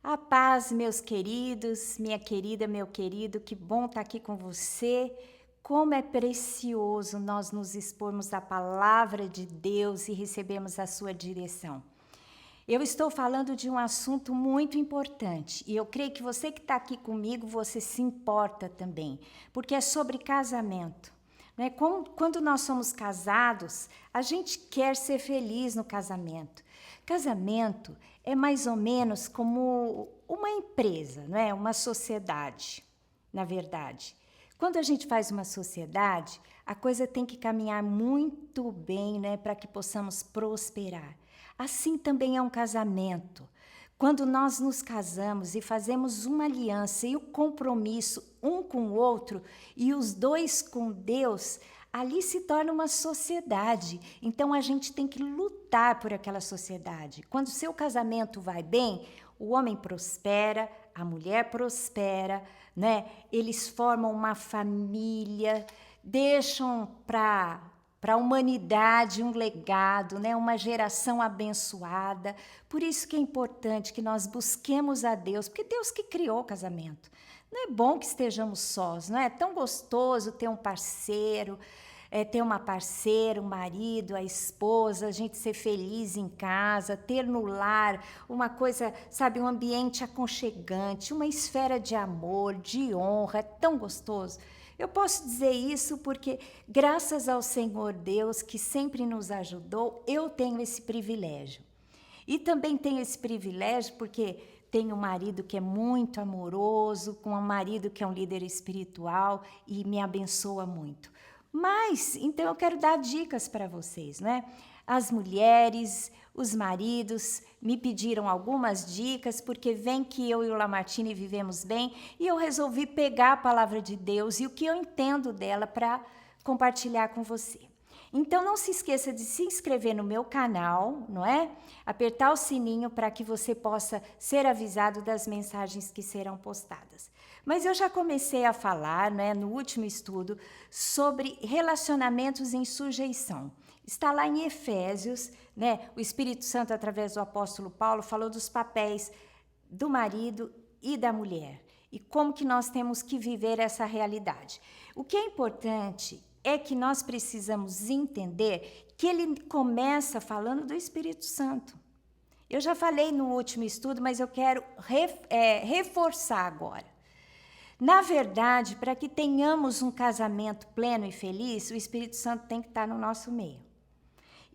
A paz, meus queridos, minha querida, meu querido, que bom estar aqui com você. Como é precioso nós nos expormos à palavra de Deus e recebemos a sua direção. Eu estou falando de um assunto muito importante e eu creio que você que está aqui comigo, você se importa também, porque é sobre casamento. Né? Quando nós somos casados, a gente quer ser feliz no casamento. Casamento é mais ou menos como uma empresa, não é? Uma sociedade, na verdade. Quando a gente faz uma sociedade, a coisa tem que caminhar muito bem, né, para que possamos prosperar. Assim também é um casamento. Quando nós nos casamos e fazemos uma aliança e o compromisso um com o outro e os dois com Deus, ali se torna uma sociedade. Então a gente tem que lutar por aquela sociedade. Quando o seu casamento vai bem, o homem prospera, a mulher prospera, né? Eles formam uma família, deixam para a humanidade um legado, né? Uma geração abençoada. Por isso que é importante que nós busquemos a Deus, porque Deus que criou o casamento. Não é bom que estejamos sós, não é? É tão gostoso ter um parceiro, ter uma parceira, um marido, a esposa, a gente ser feliz em casa, ter no lar uma coisa, sabe, um ambiente aconchegante, uma esfera de amor, de honra, é tão gostoso. Eu posso dizer isso porque, graças ao Senhor Deus, que sempre nos ajudou, eu tenho esse privilégio. E também tenho esse privilégio porque tenho um marido que é muito amoroso, com um marido que é um líder espiritual e me abençoa muito. Mas, então eu quero dar dicas para vocês, né? As mulheres, os maridos me pediram algumas dicas, porque vem que eu e o Lamartine vivemos bem, e eu resolvi pegar a palavra de Deus e o que eu entendo dela para compartilhar com você. Então não se esqueça de se inscrever no meu canal, não é? Apertar o sininho para que você possa ser avisado das mensagens que serão postadas. Mas eu já comecei a falar, né, no último estudo, sobre relacionamentos em sujeição. Está lá em Efésios, né? O Espírito Santo, através do apóstolo Paulo, falou dos papéis do marido e da mulher e como que nós temos que viver essa realidade. O que é importante é que nós precisamos entender que ele começa falando do Espírito Santo. Eu já falei no último estudo, mas eu quero reforçar agora. Na verdade, para que tenhamos um casamento pleno e feliz, o Espírito Santo tem que estar no nosso meio.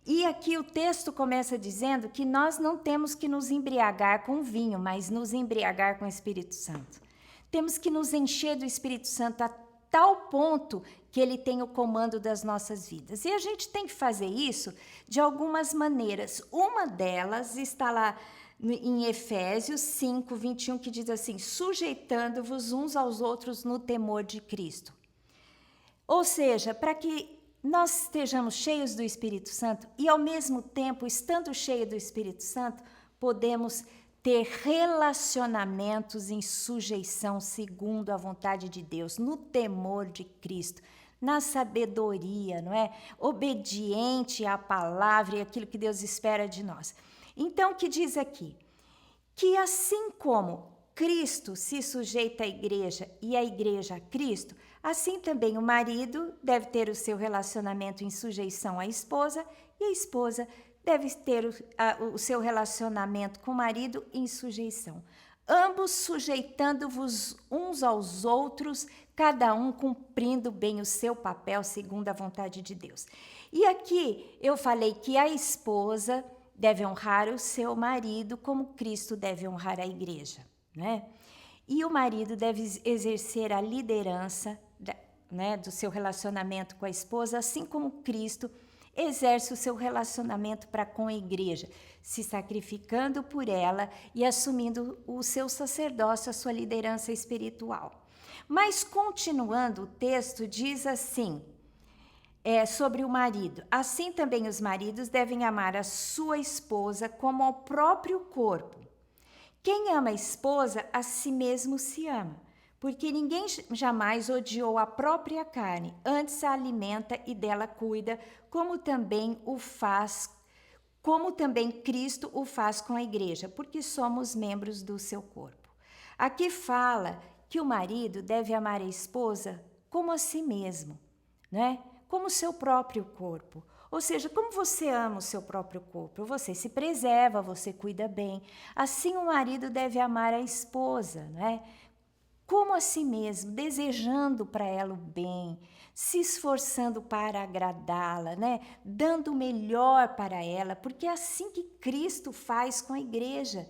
E aqui o texto começa dizendo que nós não temos que nos embriagar com vinho, mas nos embriagar com o Espírito Santo. Temos que nos encher do Espírito Santo a tal ponto que ele tem o comando das nossas vidas. E a gente tem que fazer isso de algumas maneiras. Uma delas está lá em Efésios 5, 21, que diz assim: sujeitando-vos uns aos outros no temor de Cristo. Ou seja, para que nós estejamos cheios do Espírito Santo e, ao mesmo tempo, estando cheio do Espírito Santo, podemos ter relacionamentos em sujeição segundo a vontade de Deus, no temor de Cristo, na sabedoria, não é? Obediente à palavra e aquilo que Deus espera de nós. Então, o que diz aqui? Que assim como Cristo se sujeita à igreja e a igreja a Cristo, assim também o marido deve ter o seu relacionamento em sujeição à esposa e a esposa deve ter o seu relacionamento com o marido em sujeição. Ambos sujeitando-vos uns aos outros, cada um cumprindo bem o seu papel segundo a vontade de Deus. E aqui eu falei que a esposa deve honrar o seu marido como Cristo deve honrar a igreja, né? E o marido deve exercer a liderança, né, do seu relacionamento com a esposa, assim como Cristo exerce o seu relacionamento para com a igreja, se sacrificando por ela e assumindo o seu sacerdócio, a sua liderança espiritual. Mas continuando, o texto diz assim, sobre o marido: assim também os maridos devem amar a sua esposa como ao próprio corpo. Quem ama a esposa, a si mesmo se ama, porque ninguém jamais odiou a própria carne, antes a alimenta e dela cuida, como também o faz como também Cristo o faz com a igreja, porque somos membros do seu corpo. Aqui fala que o marido deve amar a esposa como a si mesmo, né? Como o seu próprio corpo. Ou seja, como você ama o seu próprio corpo, você se preserva, você cuida bem. Assim o marido deve amar a esposa, né? Como a si mesmo, desejando para ela o bem, se esforçando para agradá-la, né? Dando o melhor para ela, porque é assim que Cristo faz com a igreja.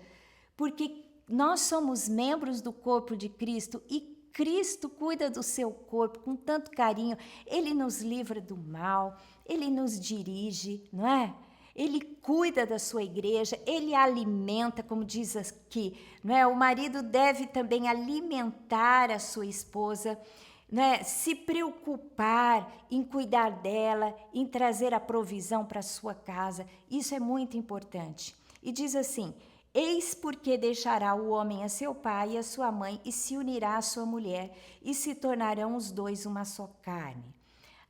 Porque nós somos membros do corpo de Cristo e Cristo cuida do seu corpo com tanto carinho. Ele nos livra do mal, ele nos dirige, não é? Ele cuida da sua igreja, ele alimenta, como diz aqui, não é? O marido deve também alimentar a sua esposa, não é? Se preocupar em cuidar dela, em trazer a provisão para a sua casa. Isso é muito importante. E diz assim: eis porque deixará o homem a seu pai e a sua mãe e se unirá à sua mulher e se tornarão os dois uma só carne.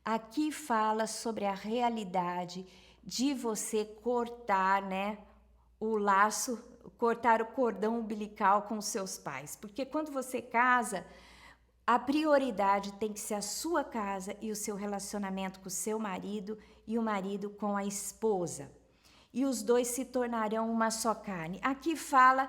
Aqui fala sobre a realidade de você cortar, né, o laço, cortar o cordão umbilical com os seus pais. Porque quando você casa, a prioridade tem que ser a sua casa e o seu relacionamento com o seu marido e o marido com a esposa. E os dois se tornarão uma só carne. Aqui fala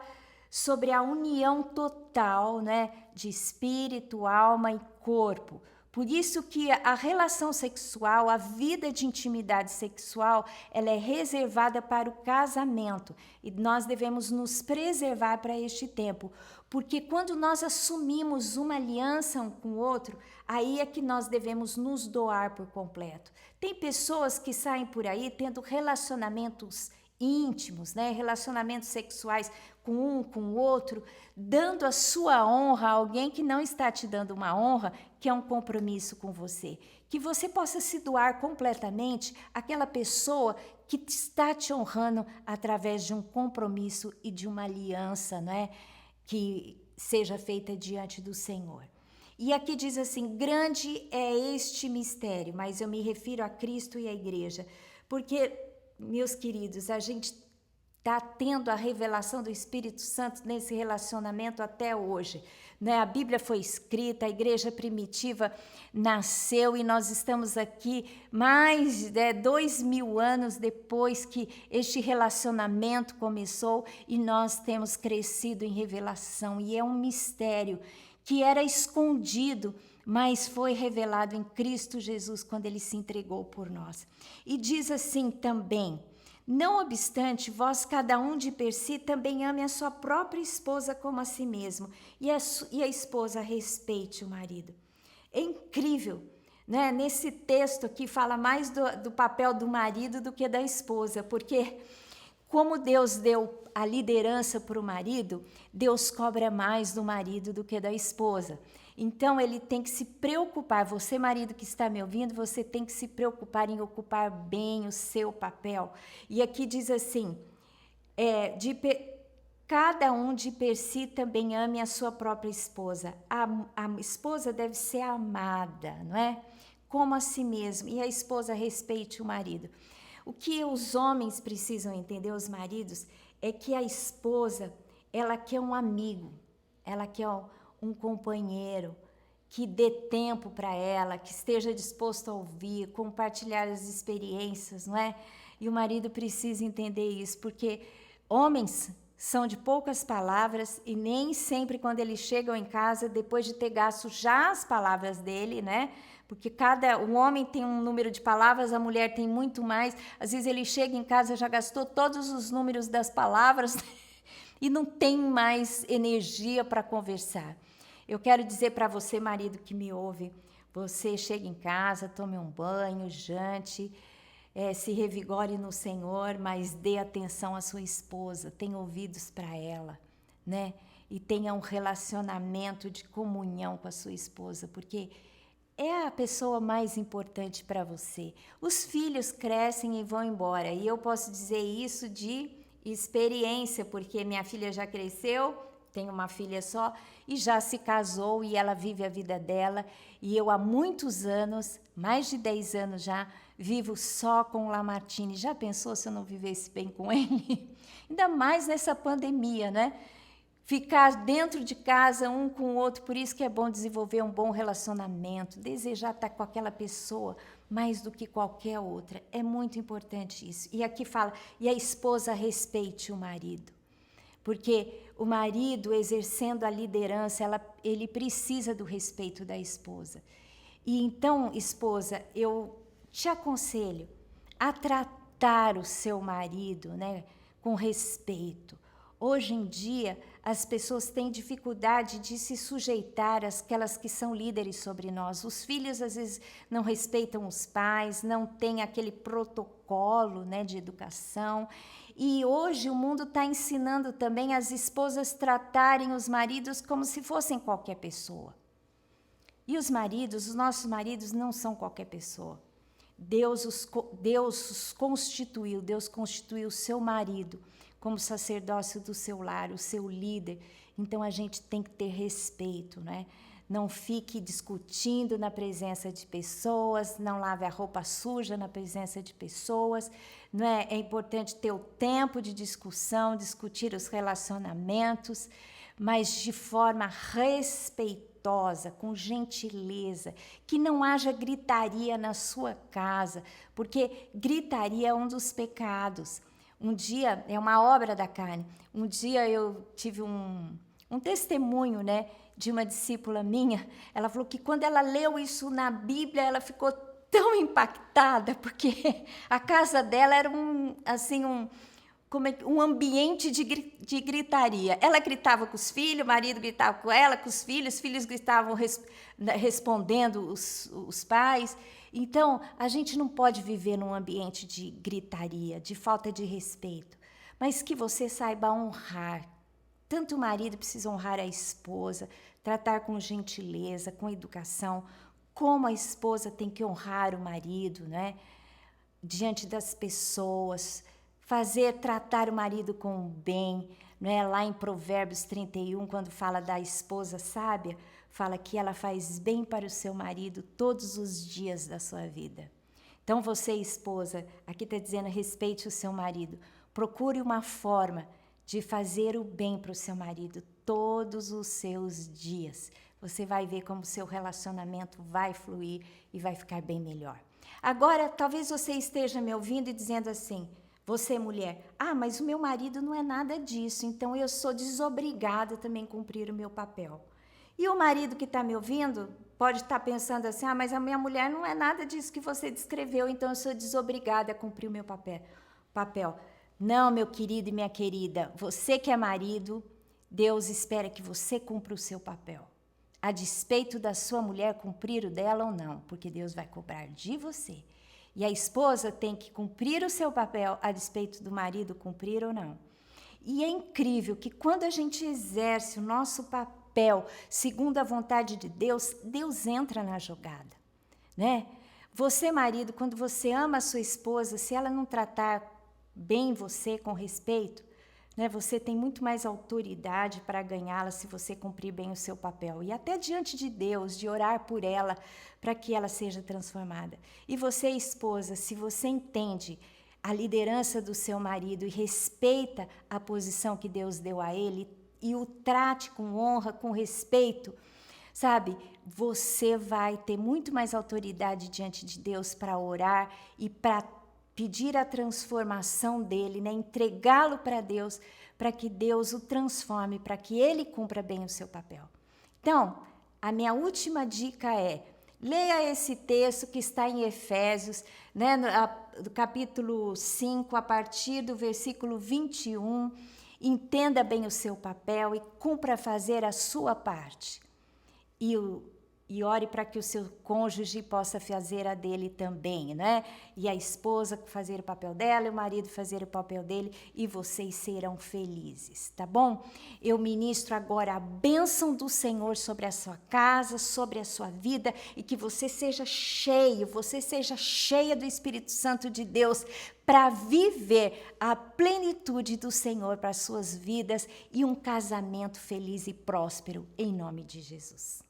sobre a união total, né, de espírito, alma e corpo. Por isso que a relação sexual, a vida de intimidade sexual, ela é reservada para o casamento. E nós devemos nos preservar para este tempo. Porque quando nós assumimos uma aliança um com o outro, aí é que nós devemos nos doar por completo. Tem pessoas que saem por aí tendo relacionamentos íntimos, né? Relacionamentos sexuais com um, com o outro, dando a sua honra a alguém que não está te dando uma honra, que é um compromisso com você. Que você possa se doar completamente àquela pessoa que está te honrando através de um compromisso e de uma aliança, né? Que seja feita diante do Senhor. E aqui diz assim: grande é este mistério, mas eu me refiro a Cristo e à igreja, porque, meus queridos, a gente está tendo a revelação do Espírito Santo nesse relacionamento até hoje, né? A Bíblia foi escrita, a igreja primitiva nasceu e nós estamos aqui mais de 2000 anos depois que este relacionamento começou e nós temos crescido em revelação. E é um mistério que era escondido, mas foi revelado em Cristo Jesus quando ele se entregou por nós. E diz assim também: não obstante, vós cada um de per si também ame a sua própria esposa como a si mesmo, e a esposa respeite o marido. É incrível, né? Nesse texto aqui fala mais do papel do marido do que da esposa, porque como Deus deu a liderança para o marido, Deus cobra mais do marido do que da esposa. Então, ele tem que se preocupar, você marido que está me ouvindo, você tem que se preocupar em ocupar bem o seu papel. E aqui diz assim, cada um de per si também ame a sua própria esposa. A esposa deve ser amada, não é? Como a si mesmo, e a esposa respeite o marido. O que os homens precisam entender, os maridos, é que a esposa, ela quer um amigo, ela quer um companheiro que dê tempo para ela, que esteja disposto a ouvir, compartilhar as experiências, não é? E o marido precisa entender isso, porque homens são de poucas palavras e nem sempre quando eles chegam em casa, depois de ter gasto já as palavras dele, né? Porque o homem tem um número de palavras, a mulher tem muito mais. Às vezes ele chega em casa, já gastou todos os números das palavras e não tem mais energia para conversar. Eu quero dizer para você, marido que me ouve, você chega em casa, tome um banho, jante, se revigore no Senhor, mas dê atenção à sua esposa, tenha ouvidos para ela, né? E tenha um relacionamento de comunhão com a sua esposa, porque é a pessoa mais importante para você. Os filhos crescem e vão embora, e eu posso dizer isso de experiência, porque minha filha já cresceu, tenho uma filha só, e já se casou, e ela vive a vida dela, e eu há muitos anos, mais de 10 anos já, vivo só com o Lamartine. Já pensou se eu não vivesse bem com ele? Ainda mais nessa pandemia, né? Ficar dentro de casa um com o outro, por isso que é bom desenvolver um bom relacionamento, desejar estar com aquela pessoa mais do que qualquer outra. É muito importante isso. E aqui fala, e a esposa respeite o marido. Porque o marido, exercendo a liderança, ele precisa do respeito da esposa. E então, esposa, eu te aconselho a tratar o seu marido, né, com respeito. Hoje em dia, as pessoas têm dificuldade de se sujeitar àquelas que são líderes sobre nós. Os filhos, às vezes, não respeitam os pais, não têm aquele protocolo, né, de educação. E hoje o mundo está ensinando também as esposas tratarem os maridos como se fossem qualquer pessoa. E os maridos, os nossos maridos, não são qualquer pessoa. Deus os constituiu, Deus constituiu o seu marido como sacerdócio do seu lar, o seu líder. Então, a gente tem que ter respeito, né? Não fique discutindo na presença de pessoas, não lave a roupa suja na presença de pessoas, não é? É importante ter o tempo de discussão, discutir os relacionamentos, mas de forma respeitosa, com gentileza, que não haja gritaria na sua casa, porque gritaria é um dos pecados. Um dia, é uma obra da carne, um dia eu tive um testemunho, né, de uma discípula minha. Ela falou que quando ela leu isso na Bíblia, ela ficou tão impactada, porque a casa dela era um ambiente de gritaria. Ela gritava com os filhos, o marido gritava com ela, com os filhos gritavam respondendo os pais. Então, a gente não pode viver num ambiente de gritaria, de falta de respeito, mas que você saiba honrar. Tanto o marido precisa honrar a esposa, tratar com gentileza, com educação, como a esposa tem que honrar o marido, né? Diante das pessoas, tratar o marido com bem, né? Lá em Provérbios 31, quando fala da esposa sábia, fala que ela faz bem para o seu marido todos os dias da sua vida. Então, você, esposa, aqui está dizendo, respeite o seu marido. Procure uma forma de fazer o bem para o seu marido todos os seus dias. Você vai ver como o seu relacionamento vai fluir e vai ficar bem melhor. Agora, talvez você esteja me ouvindo e dizendo assim, você, mulher, mas o meu marido não é nada disso, então eu sou desobrigada também a cumprir o meu papel. E o marido que está me ouvindo pode estar pensando assim, mas a minha mulher não é nada disso que você descreveu, então eu sou desobrigada a cumprir o meu papel. Não, meu querido e minha querida, você que é marido, Deus espera que você cumpra o seu papel. A despeito da sua mulher cumprir o dela ou não, porque Deus vai cobrar de você. E a esposa tem que cumprir o seu papel a despeito do marido cumprir ou não. E é incrível que quando a gente exerce o nosso papel segundo a vontade de Deus, Deus entra na jogada, né? Você, marido, quando você ama a sua esposa, se ela não tratar bem você, com respeito, né, você tem muito mais autoridade para ganhá-la se você cumprir bem o seu papel. E até diante de Deus, de orar por ela, para que ela seja transformada. E você, esposa, se você entende a liderança do seu marido e respeita a posição que Deus deu a ele, e o trate com honra, com respeito, sabe, você vai ter muito mais autoridade diante de Deus para orar e para pedir a transformação dele, né? Entregá-lo para Deus, para que Deus o transforme, para que ele cumpra bem o seu papel. Então, a minha última dica é, leia esse texto que está em Efésios, né? Do capítulo 5, a partir do versículo 21, entenda bem o seu papel e cumpra fazer a sua parte. E ore para que o seu cônjuge possa fazer a dele também, né? E a esposa fazer o papel dela, e o marido fazer o papel dele, e vocês serão felizes, tá bom? Eu ministro agora a bênção do Senhor sobre a sua casa, sobre a sua vida, e que você seja cheia do Espírito Santo de Deus, para viver a plenitude do Senhor para as suas vidas e um casamento feliz e próspero, em nome de Jesus.